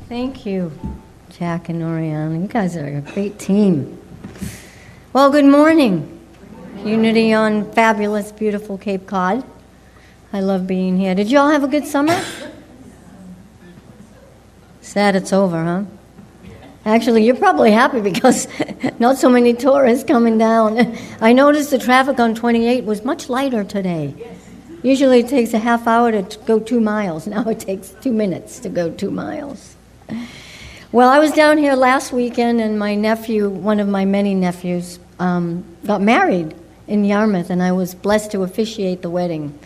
Thank you, Jack and Oriana. You guys are a great team. Well, good morning. Unity on fabulous, beautiful Cape Cod. I love being here. Did you all have a good summer? Sad it's over, huh? Actually, you're probably happy because not so many tourists coming down. I noticed the traffic on 28 was much lighter today. Usually it takes a half hour to go 2 miles. Now it takes 2 minutes to go 2 miles. Well, I was down here last weekend, and my nephew, one of my many nephews, got married in Yarmouth, and I was blessed to officiate the wedding.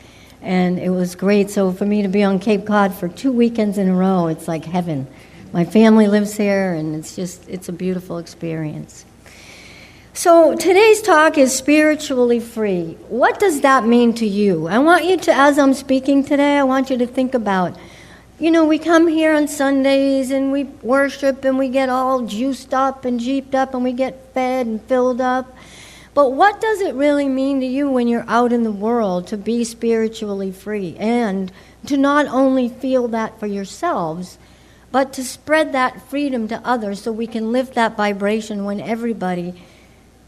And it was great. So for me to be on Cape Cod for 2 weekends in a row, it's like heaven. My family lives here, and it's a beautiful experience. So today's talk is spiritually free. What does that mean to you? I want you to, as I'm speaking today, I want you to think about, we come here on Sundays and we worship and we get all juiced up and jeeped up and we get fed and filled up. But what does it really mean to you when you're out in the world to be spiritually free and to not only feel that for yourselves, but to spread that freedom to others so we can lift that vibration when everybody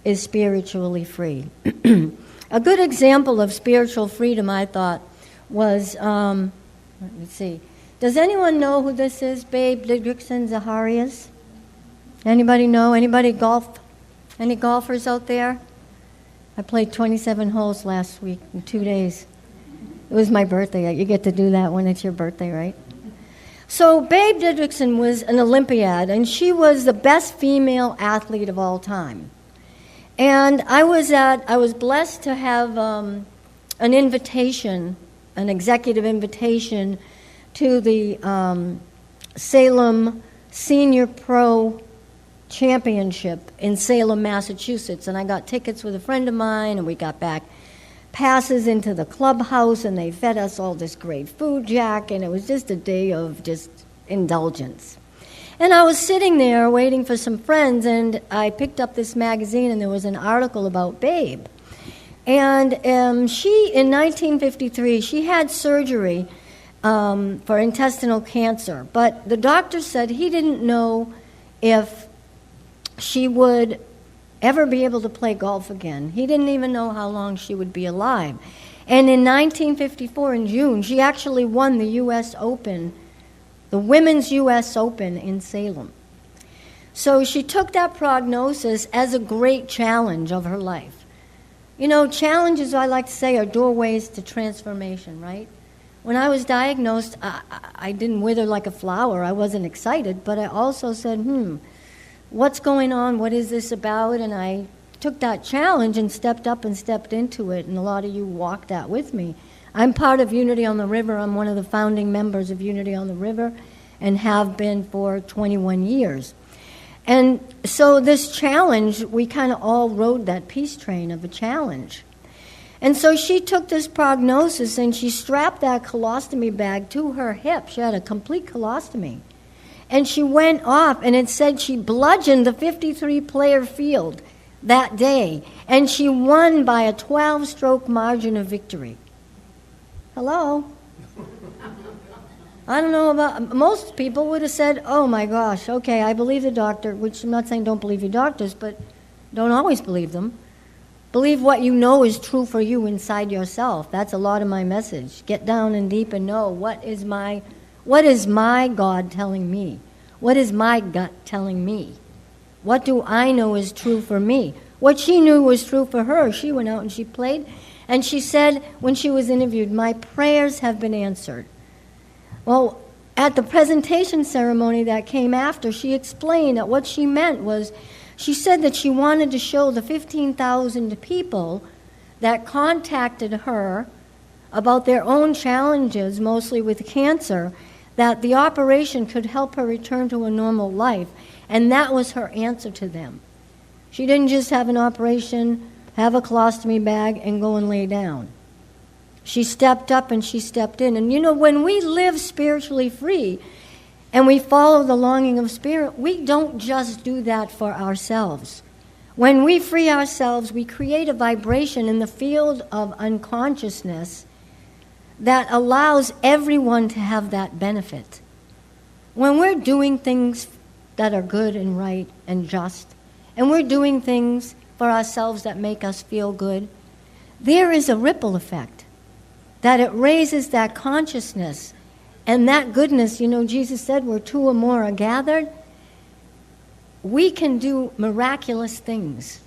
is spiritually free? A good example of spiritual freedom, I thought, was, let me see. Does anyone know who this is? Babe Didrikson Zaharias? Anybody know? Anybody golf? Any golfers out there? I played 27 holes last week in 2 days. It was my birthday. You get to do that when it's your birthday, right? So Babe Didrikson was an Olympiad, and she was the best female athlete of all time. And I was blessed to have an invitation, an executive invitation to the Salem Senior Pro Championship in Salem, Massachusetts. And I got tickets with a friend of mine, and we got back passes into the clubhouse, and they fed us all this great food, Jack, and it was just a day of just indulgence. And I was sitting there waiting for some friends, and I picked up this magazine, and there was an article about Babe. And she, in 1953, she had surgery for intestinal cancer, but the doctor said he didn't know if she would ever be able to play golf again. He didn't even know how long she would be alive. And in 1954, in June, she actually won the U.S. Open, the Women's U.S. Open in Salem. So she took that prognosis as a great challenge of her life. Challenges, I like to say, are doorways to transformation, right? When I was diagnosed, I didn't wither like a flower. I wasn't excited, but I also said, what's going on? What is this about? And I took that challenge and stepped up and stepped into it, and a lot of you walked that with me. I'm part of Unity on the River. I'm one of the founding members of Unity on the River and have been for 21 years. And so this challenge, we kind of all rode that peace train of a challenge. And so she took this prognosis and she strapped that colostomy bag to her hip. She had a complete colostomy. And she went off, and it said she bludgeoned the 53-player field that day, and she won by a 12-stroke margin of victory. Hello? I don't know about, most people would have said, oh my gosh, okay, I believe the doctor, which I'm not saying don't believe your doctors, but don't always believe them. Believe what you know is true for you inside yourself. That's a lot of my message. Get down and deep and know what is my God telling me? What is my gut telling me? What do I know is true for me? What she knew was true for her. She went out and she played, and she said when she was interviewed, my prayers have been answered. Well, at the presentation ceremony that came after, she explained that what she meant was, she said that she wanted to show the 15,000 people that contacted her about their own challenges, mostly with cancer, that the operation could help her return to a normal life. And that was her answer to them. She didn't just have an operation, have a colostomy bag, and go and lay down. She stepped up and she stepped in. And when we live spiritually free and we follow the longing of spirit, we don't just do that for ourselves. When we free ourselves, we create a vibration in the field of unconsciousness that allows everyone to have that benefit. when we're doing things that are good and right and just, and we're doing things for ourselves that make us feel good, there is a ripple effect, that it raises that consciousness and that goodness. Jesus said where two or more are gathered, we can do miraculous things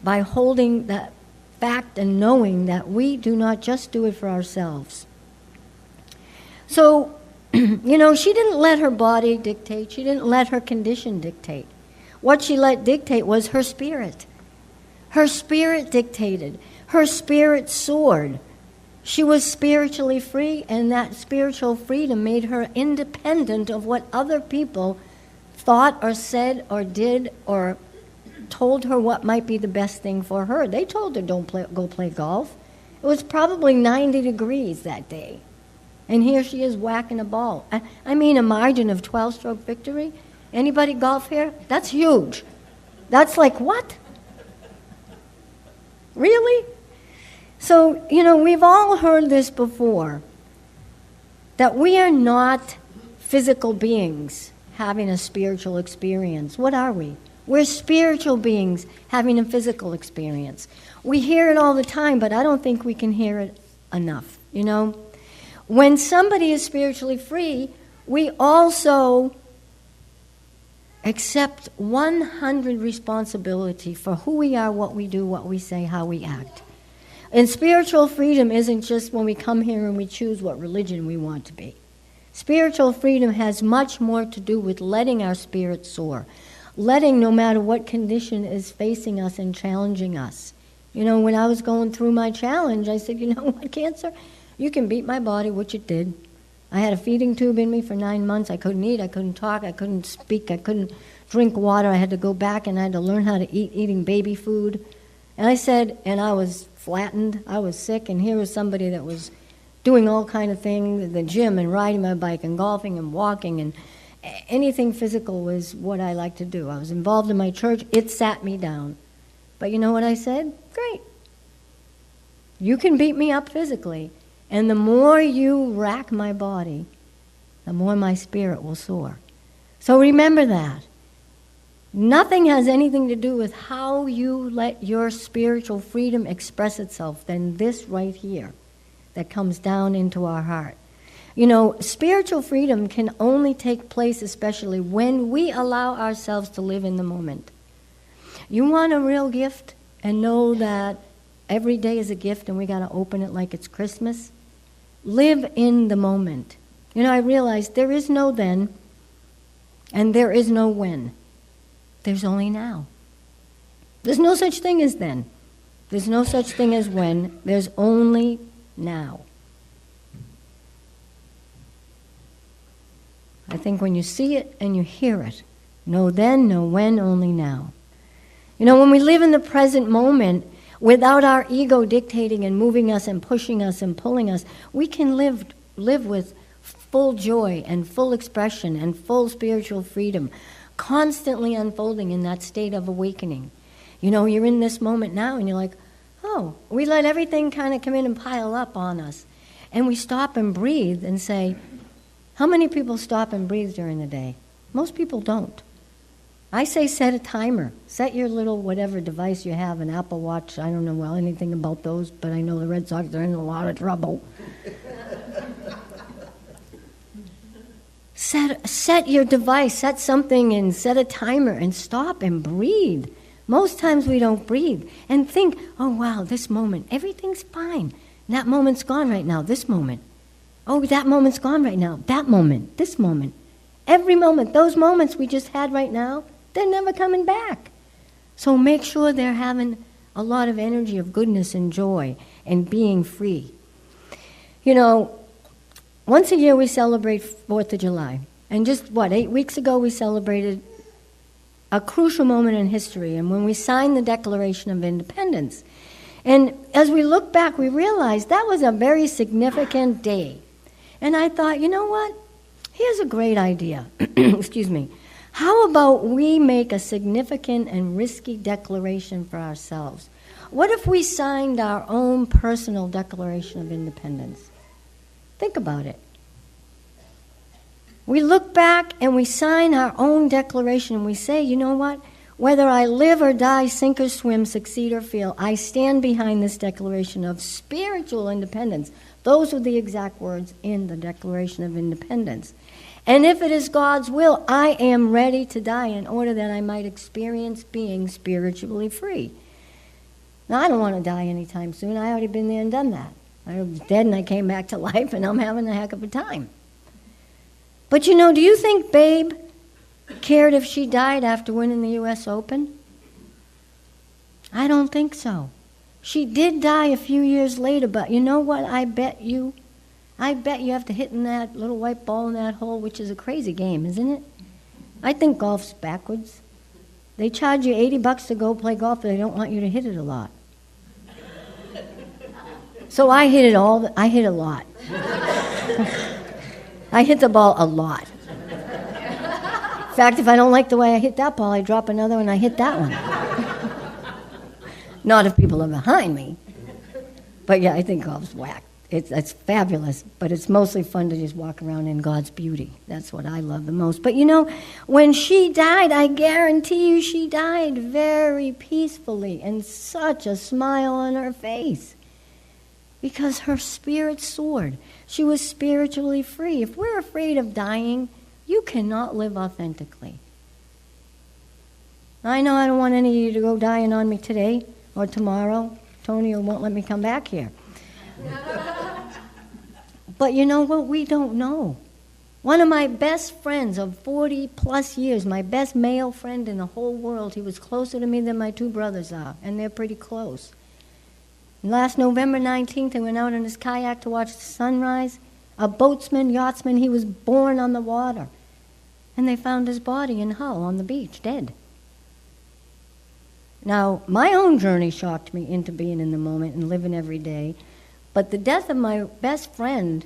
by holding that fact and knowing that we do not just do it for ourselves. So, she didn't let her body dictate. She didn't let her condition dictate. What she let dictate was her spirit. Her spirit dictated. Her spirit soared. She was spiritually free, and that spiritual freedom made her independent of what other people thought or said or did or told her what might be the best thing for her. They told her, go play golf. It was probably 90 degrees that day. And here she is whacking a ball. I mean, a margin of 12-stroke victory. Anybody golf here? That's huge. That's like, what? Really? So, we've all heard this before, that we are not physical beings having a spiritual experience. What are we? We're spiritual beings having a physical experience. We hear it all the time, but I don't think we can hear it enough, When somebody is spiritually free, we also accept 100 responsibility for who we are, what we do, what we say, how we act. And spiritual freedom isn't just when we come here and we choose what religion we want to be. Spiritual freedom has much more to do with letting our spirit soar, letting no matter what condition is facing us and challenging us. When I was going through my challenge, I said, what, cancer? You can beat my body, which it did. I had a feeding tube in me for 9 months. I couldn't eat, I couldn't talk, I couldn't speak, I couldn't drink water. I had to go back and I had to learn how to eating baby food. And I said, and I was flattened, I was sick, and here was somebody that was doing all kind of things, the gym and riding my bike and golfing and walking, and anything physical was what I like to do. I was involved in my church. It sat me down. But you know what I said? Great. You can beat me up physically, and the more you rack my body, the more my spirit will soar. So remember that. Nothing has anything to do with how you let your spiritual freedom express itself than this right here that comes down into our heart. Spiritual freedom can only take place especially when we allow ourselves to live in the moment. You want a real gift and know that every day is a gift and we got to open it like it's Christmas? Live in the moment. I realized there is no then and there is no when. There's only now. There's no such thing as then. There's no such thing as when. There's only now. I think when you see it and you hear it, no then, no when, only now. When we live in the present moment, without our ego dictating and moving us and pushing us and pulling us, we can live with full joy and full expression and full spiritual freedom, constantly unfolding in that state of awakening. You're in this moment now and you're like, oh, we let everything kind of come in and pile up on us. And we stop and breathe and say, how many people stop and breathe during the day? Most people don't. I say set a timer. Set your little whatever device you have, an Apple Watch. I don't know anything about those, but I know the Red Sox are in a lot of trouble. Set your device, set something and set a timer and stop and breathe. Most times we don't breathe and think, oh wow, this moment, everything's fine. That moment's gone right now, this moment. Oh, that moment's gone right now, that moment, this moment. Every moment, those moments we just had right now, they're never coming back. So make sure they're having a lot of energy of goodness and joy and being free. Once a year we celebrate 4th of July. And just, 8 weeks ago we celebrated a crucial moment in history, and when we signed the Declaration of Independence. And as we look back, we realized that was a very significant day. And I thought, you know what? Here's a great idea. Excuse me. How about we make a significant and risky declaration for ourselves? What if we signed our own personal Declaration of Independence? Think about it. We look back and we sign our own declaration and we say, you know what? Whether I live or die, sink or swim, succeed or fail, I stand behind this declaration of spiritual independence. Those were the exact words in the Declaration of Independence. And if it is God's will, I am ready to die in order that I might experience being spiritually free. Now, I don't want to die anytime soon. I already been there and done that. I was dead and I came back to life and I'm having a heck of a time. But do you think Babe cared if she died after winning the U.S. Open? I don't think so. She did die a few years later, but you know what? I bet you have to hit in that little white ball in that hole, which is a crazy game, isn't it? I think golf's backwards. They charge you $80 to go play golf, but they don't want you to hit it a lot. So I hit a lot. I hit the ball a lot. In fact, if I don't like the way I hit that ball, I drop another and I hit that one. Not if people are behind me. But yeah, I think golf's whack. It's fabulous, but it's mostly fun to just walk around in God's beauty. That's what I love the most. But when she died, I guarantee you she died very peacefully and such a smile on her face. Because her spirit soared. She was spiritually free. If we're afraid of dying, you cannot live authentically. I know I don't want any of you to go dying on me today or tomorrow. Tony won't let me come back here. But you know what? We don't know. One of my best friends of 40 plus years, my best male friend in the whole world, he was closer to me than my two brothers are, and they're pretty close. Last November 19th, I went out in his kayak to watch the sunrise. A boatsman, yachtsman, he was born on the water. And they found his body in Hull on the beach, dead. Now, my own journey shocked me into being in the moment and living every day. But the death of my best friend,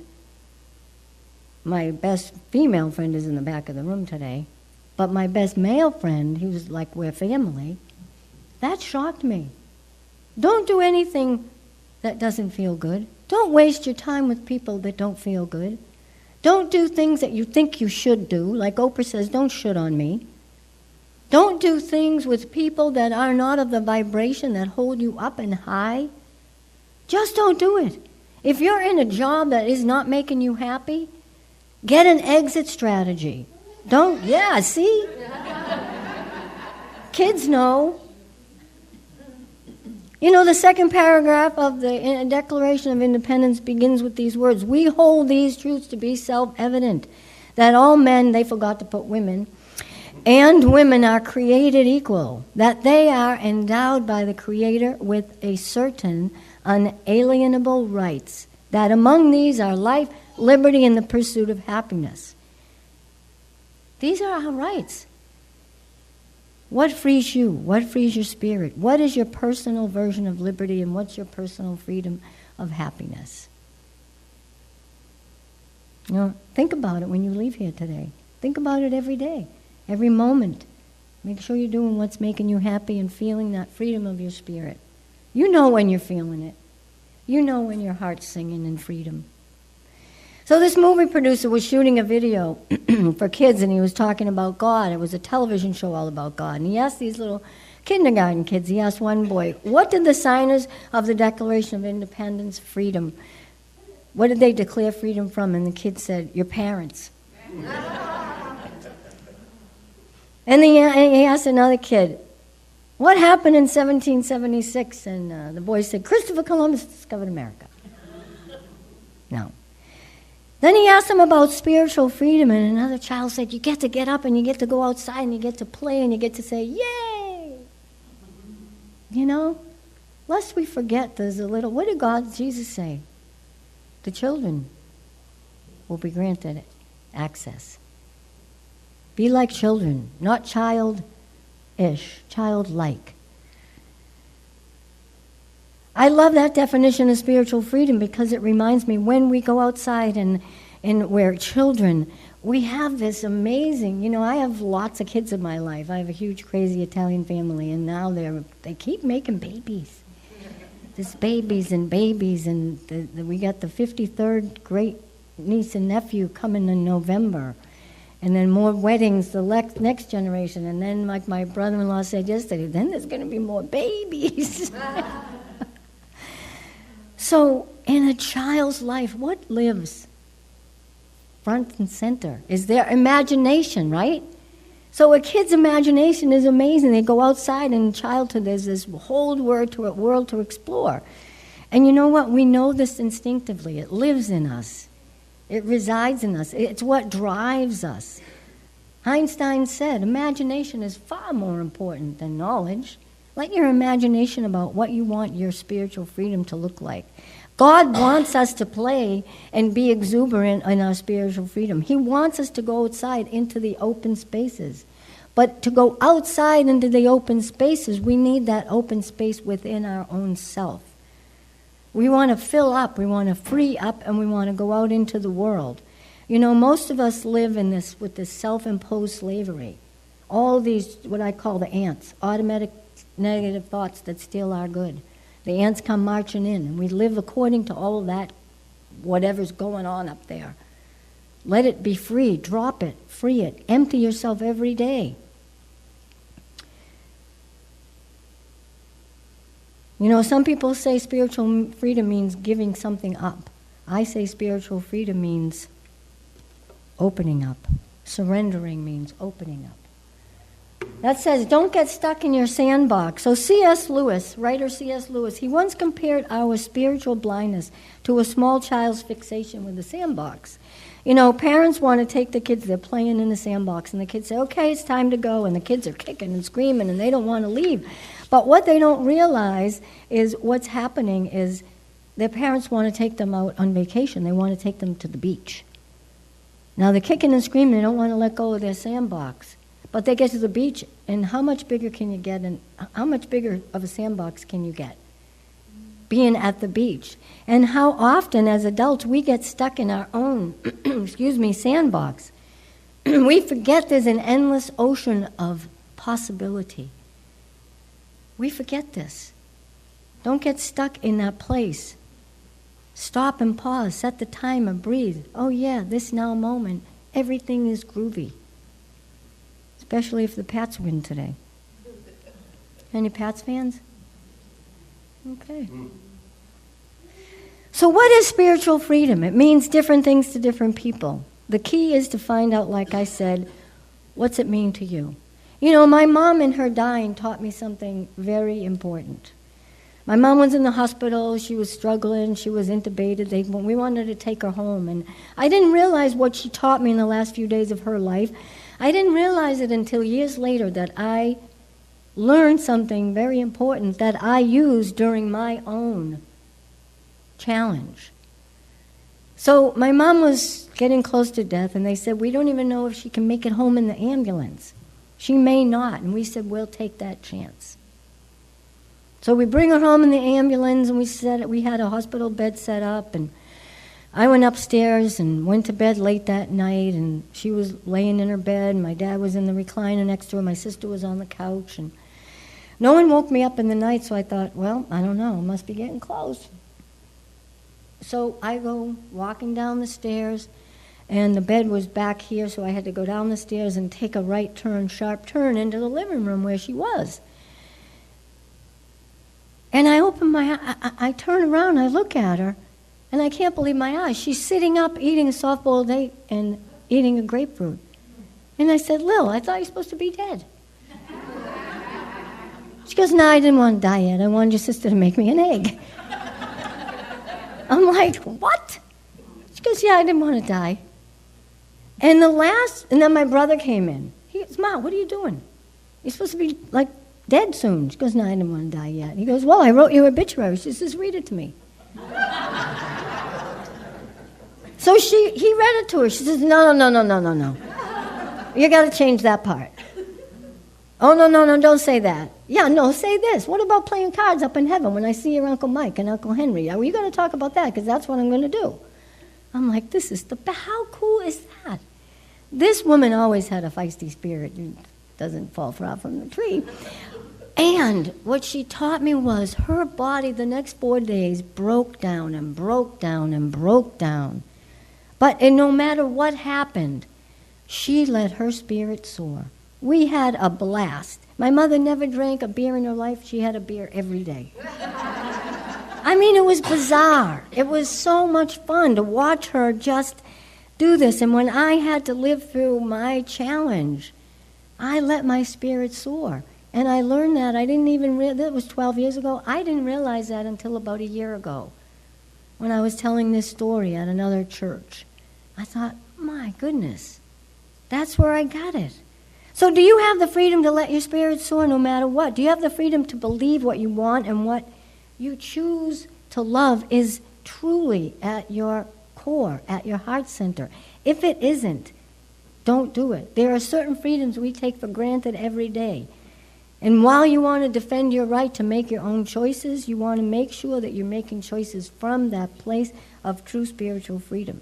my best female friend is in the back of the room today, but my best male friend, he was like, we're family, that shocked me. Don't do anything that doesn't feel good. Don't waste your time with people that don't feel good. Don't do things that you think you should do. Like Oprah says, don't should on me. Don't do things with people that are not of the vibration that hold you up and high. Just don't do it. If you're in a job that is not making you happy, get an exit strategy. See? Kids know. The second paragraph of the Declaration of Independence begins with these words: we hold these truths to be self-evident, that all men, they forgot to put women, and women are created equal, that they are endowed by the Creator with a certain unalienable rights, that among these are life, liberty, and the pursuit of happiness. These are our rights. What frees you? What frees your spirit? What is your personal version of liberty, and what's your personal freedom of happiness? Think about it when you leave here today. Think about it every day, every moment. Make sure you're doing what's making you happy and feeling that freedom of your spirit. You know when you're feeling it. You know when your heart's singing in freedom. So this movie producer was shooting a video for kids, and he was talking about God. It was a television show all about God. And he asked these little kindergarten kids, he asked one boy, what did the signers of the Declaration of Independence, freedom, what did they declare freedom from? And the kid said, your parents. And he asked another kid, what happened in 1776? And the boy said, Christopher Columbus discovered America. No. Then he asked him about spiritual freedom, and another child said, you get to get up and you get to go outside and you get to play and you get to say, yay! Lest we forget there's a little, what did Jesus say? The children will be granted access. Be like children, not childish, childlike. I love that definition of spiritual freedom because it reminds me when we go outside and we're children, we have this amazing, I have lots of kids in my life. I have a huge, crazy Italian family, and now they keep making babies. There's babies, and we got the 53rd great niece and nephew coming in November. And then more weddings the next generation. And then, like my brother-in-law said yesterday, then there's going to be more babies. So in a child's life, what lives front and center is their imagination, right? So a kid's imagination is amazing. They go outside in childhood, there's this whole world to explore. And you know what? We know this instinctively. It lives in us. It resides in us. It's what drives us. Einstein said, imagination is far more important than knowledge. Let your imagination about what you want your spiritual freedom to look like. God wants us to play and be exuberant in our spiritual freedom. He wants us to go outside into the open spaces. But to go outside into the open spaces, we need that open space within our own self. We want to fill up, we want to free up, and we want to go out into the world. You know, most of us live in this with this self-imposed slavery. All these, what I call the ants, automatic negative thoughts that steal our good. The ants come marching in, and we live according to all of that, whatever's going on up there. Let it be free. Drop it. Free it. Empty yourself every day. You know, some people say spiritual freedom means giving something up. I say spiritual freedom means opening up. Surrendering means opening up. That says, don't get stuck in your sandbox. So C.S. Lewis, writer C.S. Lewis, he once compared our spiritual blindness to a small child's fixation with a sandbox. You know, parents want to take the kids, they're playing in the sandbox, and the kids say, okay, it's time to go, and the kids are kicking and screaming, and they don't want to leave. But what they don't realize is what's happening is their parents want to take them out on vacation. They want to take them to the beach. Now, they're kicking and screaming, they don't want to let go of their sandbox. But they get to the beach, and how much bigger can you get, and how much bigger of a sandbox can you get? Being at the beach. And how often, as adults, we get stuck in our own, sandbox. We forget there's an endless ocean of possibility. We forget this. Don't get stuck in that place. Stop and pause, set the timer, breathe. Oh yeah, this now moment, everything is groovy. Especially if the Pats win today. Any Pats fans? Okay. So what is spiritual freedom? It means different things to different people. The key is to find out, like I said, what's it mean to you? You know, my mom in her dying taught me something very important. My mom was in the hospital, she was struggling, she was intubated, we wanted to take her home, and I didn't realize what she taught me in the last few days of her life. I didn't realize it until years later that I learned something very important that I used during my own challenge. So my mom was getting close to death, and they said, we don't even know if she can make it home in the ambulance. She may not. And we said, we'll take that chance. So we bring her home in the ambulance, and we had a hospital bed set up, and I went upstairs and went to bed late that night, and she was laying in her bed, and my dad was in the recliner next to her, my sister was on the couch, and no one woke me up in the night, so I thought, well, I don't know, it must be getting close. So I go walking down the stairs, and the bed was back here, so I had to go down the stairs and take a right turn, sharp turn, into the living room where she was. And I open I turn around, I look at her, and I can't believe my eyes. She's sitting up, eating a soft-boiled egg and eating a grapefruit. And I said, Lil, I thought you were supposed to be dead. She goes, no, I didn't want to die yet. I wanted your sister to make me an egg. I'm like, what? She goes, yeah, I didn't want to die. And then my brother came in. He goes, Ma, what are you doing? You're supposed to be, dead soon. She goes, no, I didn't want to die yet. He goes, well, I wrote you obituary. She says, read it to me. So he read it to her. She says, no. You got to change that part. Oh, no, don't say that. Yeah, no, say this. What about playing cards up in heaven when I see your Uncle Mike and Uncle Henry? Are we going to talk about that? Because that's what I'm going to do. I'm like, how cool is that? This woman always had a feisty spirit. It doesn't fall far from the tree. And what she taught me was her body the next 4 days broke down and broke down and broke down. But no matter what happened, she let her spirit soar. We had a blast. My mother never drank a beer in her life. She had a beer every day. I mean, it was bizarre. It was so much fun to watch her just do this. And when I had to live through my challenge, I let my spirit soar. And I learned that. I didn't even that was 12 years ago. I didn't realize that until about a year ago when I was telling this story at another church. I thought, my goodness, that's where I got it. So do you have the freedom to let your spirit soar no matter what? Do you have the freedom to believe what you want and what you choose to love is truly at your core, at your heart center? If it isn't, don't do it. There are certain freedoms we take for granted every day. And while you want to defend your right to make your own choices, you want to make sure that you're making choices from that place of true spiritual freedom.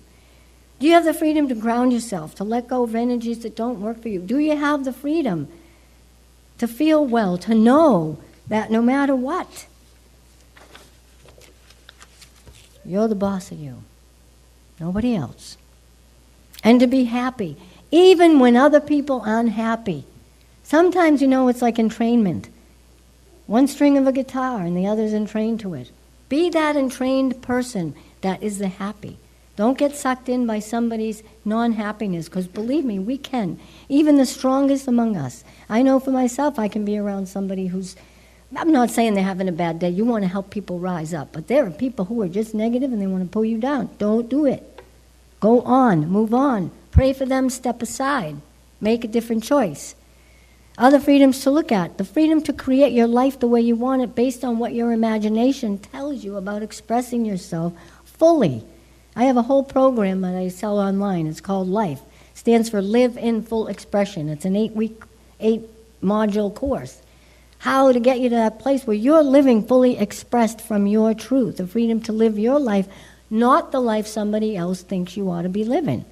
Do you have the freedom to ground yourself, to let go of energies that don't work for you? Do you have the freedom to feel well, to know that no matter what, you're the boss of you, nobody else? And to be happy, even when other people aren't happy. Sometimes, it's like entrainment. One string of a guitar and the other's entrained to it. Be that entrained person that is the happy. Don't get sucked in by somebody's non-happiness, because believe me, we can. Even the strongest among us. I know for myself I can be around somebody who's, I'm not saying they're having a bad day. You want to help people rise up. But there are people who are just negative and they want to pull you down. Don't do it. Go on. Move on. Pray for them. Step aside. Make a different choice. Other freedoms to look at. The freedom to create your life the way you want it based on what your imagination tells you about expressing yourself fully. I have a whole program that I sell online. It's called Life. It stands for Live in Full Expression. It's an 8-module course. How to get you to that place where you're living fully expressed from your truth. The freedom to live your life, not the life somebody else thinks you ought to be living.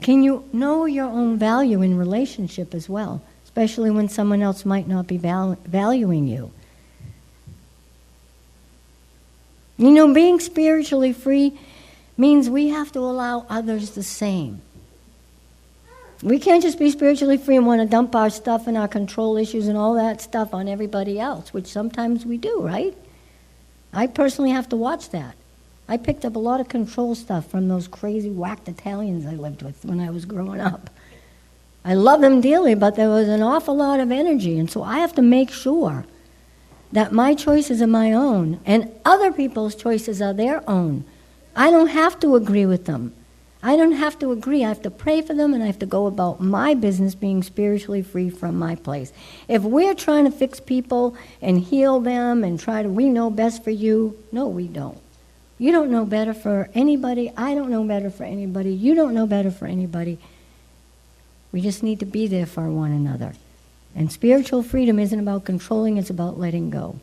Can you know your own value in relationship as well, especially when someone else might not be valuing you? Being spiritually free means we have to allow others the same. We can't just be spiritually free and want to dump our stuff and our control issues and all that stuff on everybody else, which sometimes we do, right? I personally have to watch that. I picked up a lot of control stuff from those crazy whacked Italians I lived with when I was growing up. I love them dearly, but there was an awful lot of energy, and so I have to make sure that my choices are my own, and other people's choices are their own. I don't have to agree with them. I don't have to agree. I have to pray for them, and I have to go about my business being spiritually free from my place. If we're trying to fix people and heal them and we know best for you, no, we don't. You don't know better for anybody. I don't know better for anybody. You don't know better for anybody. We just need to be there for one another. And spiritual freedom isn't about controlling, it's about letting go.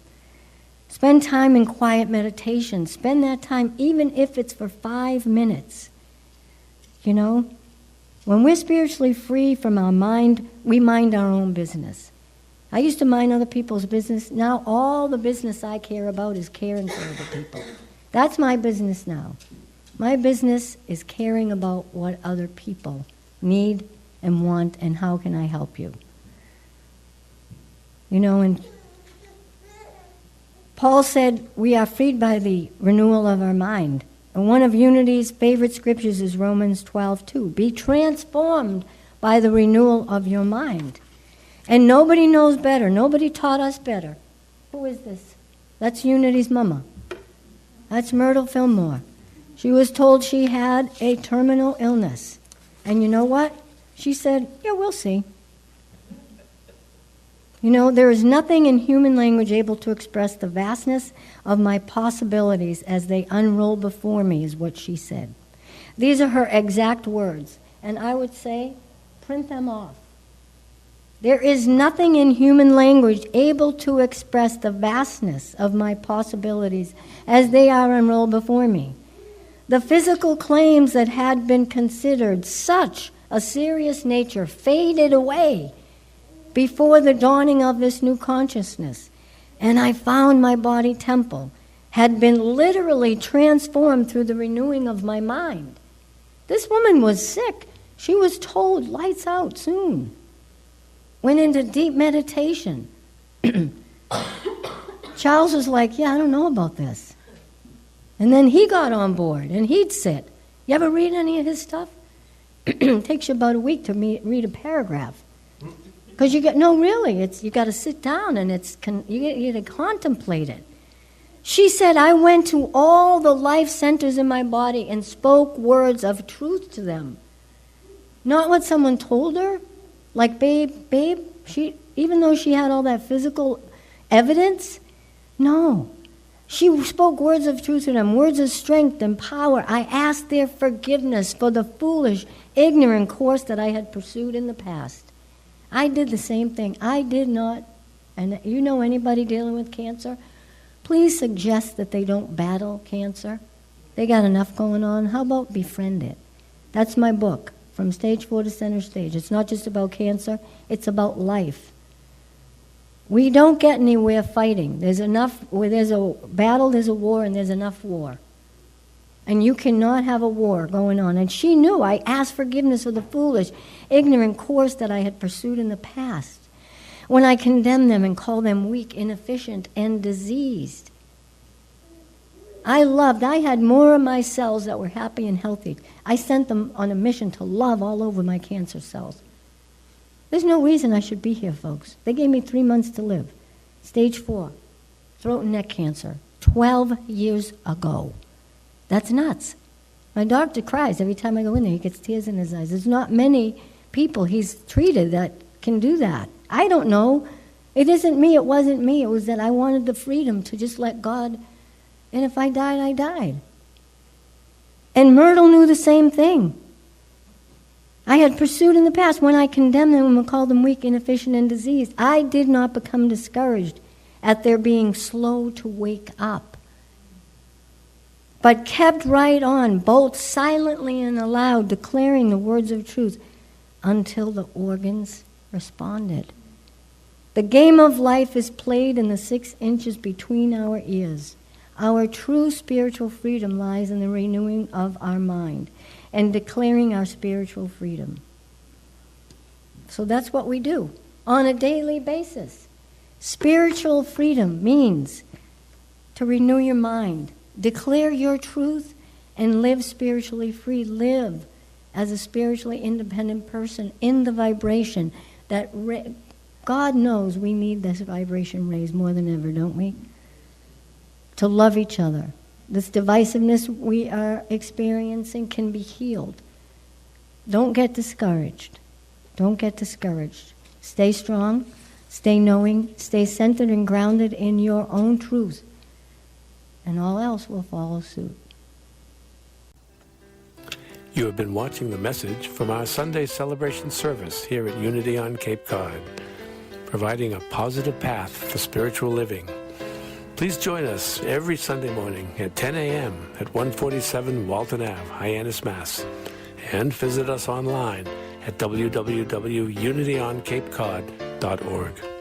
Spend time in quiet meditation. Spend that time, even if it's for 5 minutes. When we're spiritually free from our mind, we mind our own business. I used to mind other people's business. Now all the business I care about is caring for other people. That's my business now. My business is caring about what other people need and want, and how can I help you. And Paul said we are freed by the renewal of our mind. And one of Unity's favorite scriptures is Romans 12:2. Be transformed by the renewal of your mind. And nobody knows better. Nobody taught us better. Who is this? That's Unity's mama. That's Myrtle Fillmore. She was told she had a terminal illness. And you know what? She said, yeah, we'll see. There is nothing in human language able to express the vastness of my possibilities as they unroll before me, is what she said. These are her exact words. And I would say, print them off. There is nothing in human language able to express the vastness of my possibilities as they are unrolled before me. The physical claims that had been considered such a serious nature faded away before the dawning of this new consciousness, and I found my body temple, had been literally transformed through the renewing of my mind. This woman was sick. She was told, lights out soon. Went into deep meditation. Charles was like, yeah, I don't know about this. And then he got on board, and he'd sit. You ever read any of his stuff? It takes you about a week to read a paragraph. Because you got to sit down, and you get to contemplate it. She said, I went to all the life centers in my body and spoke words of truth to them. Not what someone told her. Like, babe, even though she had all that physical evidence, no. She spoke words of truth to them, words of strength and power. I asked their forgiveness for the foolish, ignorant course that I had pursued in the past. I did the same thing. I did not, and you know anybody dealing with cancer, please suggest that they don't battle cancer. They got enough going on. How about befriend it? That's my book, From Stage 4 to Center Stage. It's not just about cancer, it's about life. We don't get anywhere fighting. There's enough, where there's a battle, there's a war, and there's enough war. And you cannot have a war going on. And she knew. I asked forgiveness for the foolish, ignorant course that I had pursued in the past. When I condemned them and called them weak, inefficient, and diseased. I had more of my cells that were happy and healthy. I sent them on a mission to love all over my cancer cells. There's no reason I should be here, folks. They gave me 3 months to live. Stage 4, throat and neck cancer, 12 years ago. That's nuts. My doctor cries every time I go in there. He gets tears in his eyes. There's not many people he's treated that can do that. I don't know. It isn't me. It wasn't me. It was that I wanted the freedom to just let God, and if I died, I died. And Myrtle knew the same thing. I had pursued in the past. When I condemned them and called them weak, inefficient, and diseased, I did not become discouraged at their being slow to wake up, but kept right on, both silently and aloud, declaring the words of truth until the organs responded. The game of life is played in the 6 inches between our ears. Our true spiritual freedom lies in the renewing of our mind and declaring our spiritual freedom. So that's what we do on a daily basis. Spiritual freedom means to renew your mind, declare your truth, and live spiritually free. Live as a spiritually independent person in the vibration that God knows we need this vibration raised more than ever, don't we? To love each other. This divisiveness we are experiencing can be healed. Don't get discouraged. Don't get discouraged. Stay strong, stay knowing, stay centered and grounded in your own truth, and all else will follow suit. You have been watching the message from our Sunday celebration service here at Unity on Cape Cod, providing a positive path for spiritual living. Please join us every Sunday morning at 10 a.m. at 147 Walton Ave, Hyannis, Mass. And visit us online at www.unityoncapecod.org.